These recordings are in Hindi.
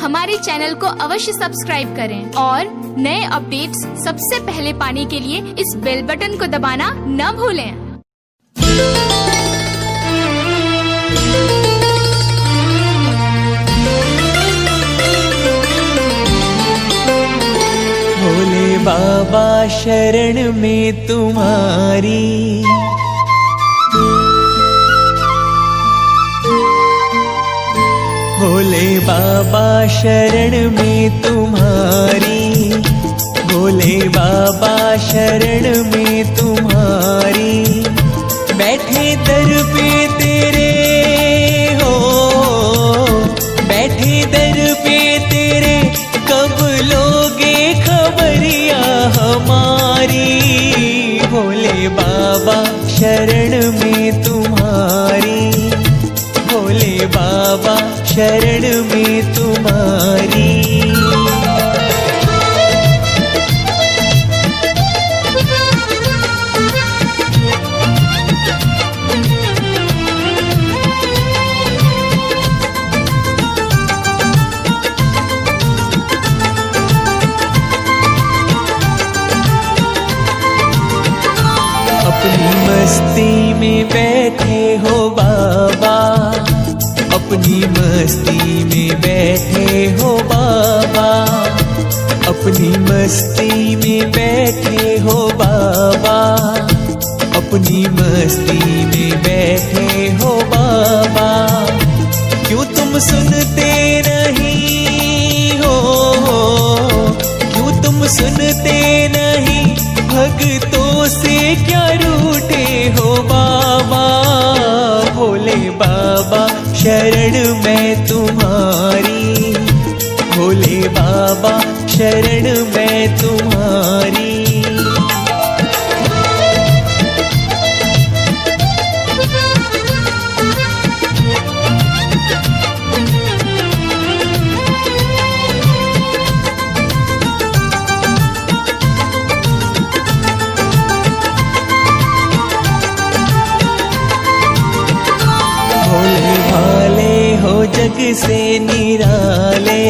हमारे चैनल को अवश्य सब्सक्राइब करें और नए अपडेट्स सबसे पहले पाने के लिए इस बेल बटन को दबाना न भूलें। भोले बाबा शरण में तुम्हारी, भोले बाबा शरण में तुम्हारी, भोले बाबा शरण में तुम्हारी। बैठे दर पे तेरे हो, बैठे दर पे तेरे, कब लोगे खबरिया हमारी। भोले बाबा शरण में तुम्हारी, भोले बाबा शरण में तुम्हारी। अपनी मस्ती में बैठे हो बाबा, अपनी मस्ती में बैठे हो बाबा, अपनी मस्ती में बैठे हो बाबा, अपनी मस्ती में बैठे हो बाबा। क्यों तुम सुनते नहीं हो, क्यों तुम सुनते नहीं, भक्तों से क्या रूठे हो बाबा। भोले बाबा शरण में तुम्हारी, भोले बाबा शरण में तुम्हारी। भोले भाले हो जग से निराले,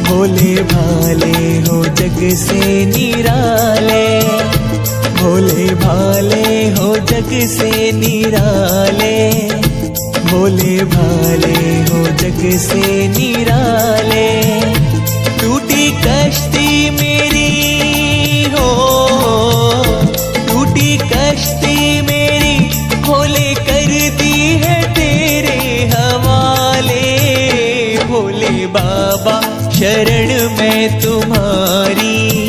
भोले भाले हो जग से निराले, भोले भाले हो जग से निराले, भोले भाले हो जग से निराले। टूटी कश्ती मेरी हो, टूटी कश्ती मेरी, भोले कर दी है तेरे हवाले। भोले बाबा शरण में तुम्हारी,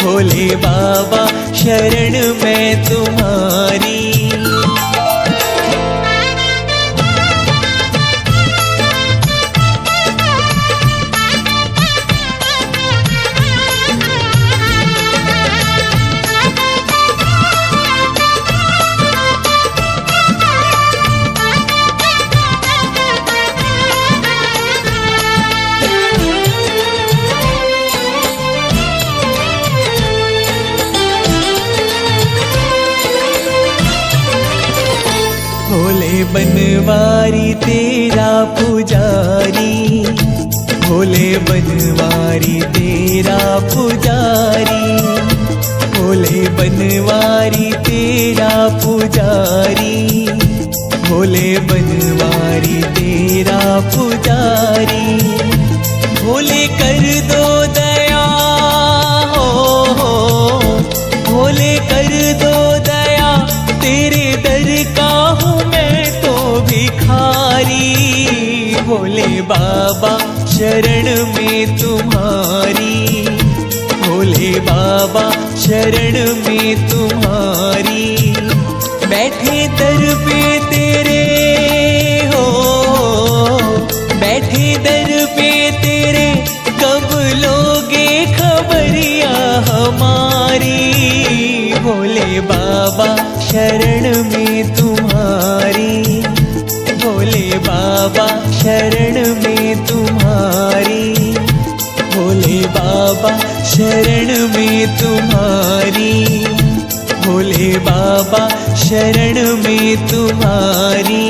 भोले बाबा शरण में तुम्हारी। भोले बनवारी तेरा पुजारी, भोले बनवारी तेरा पुजारी, भोले बनवारी तेरा पुजारी, भोले बनवारी तेरा पुजारी। भोले कर दो दया हो, भोले कर दो दया, तेरे दर का हूँ मैं तो भिखारी। भोले बाबा शरण में तुम्हारी, भोले बाबा शरण में तुम्हारी। बैठे दर पे तेरे हो, बैठे दर पे तेरे, कब लोगे खबरिया हमारी। भोले बाबा शरण में तुम्हारी, भोले बाबा शरण में तुम्हारी, भोले बाबा शरण में तुम्हारी, भोले बाबा शरण में तुम्हारी।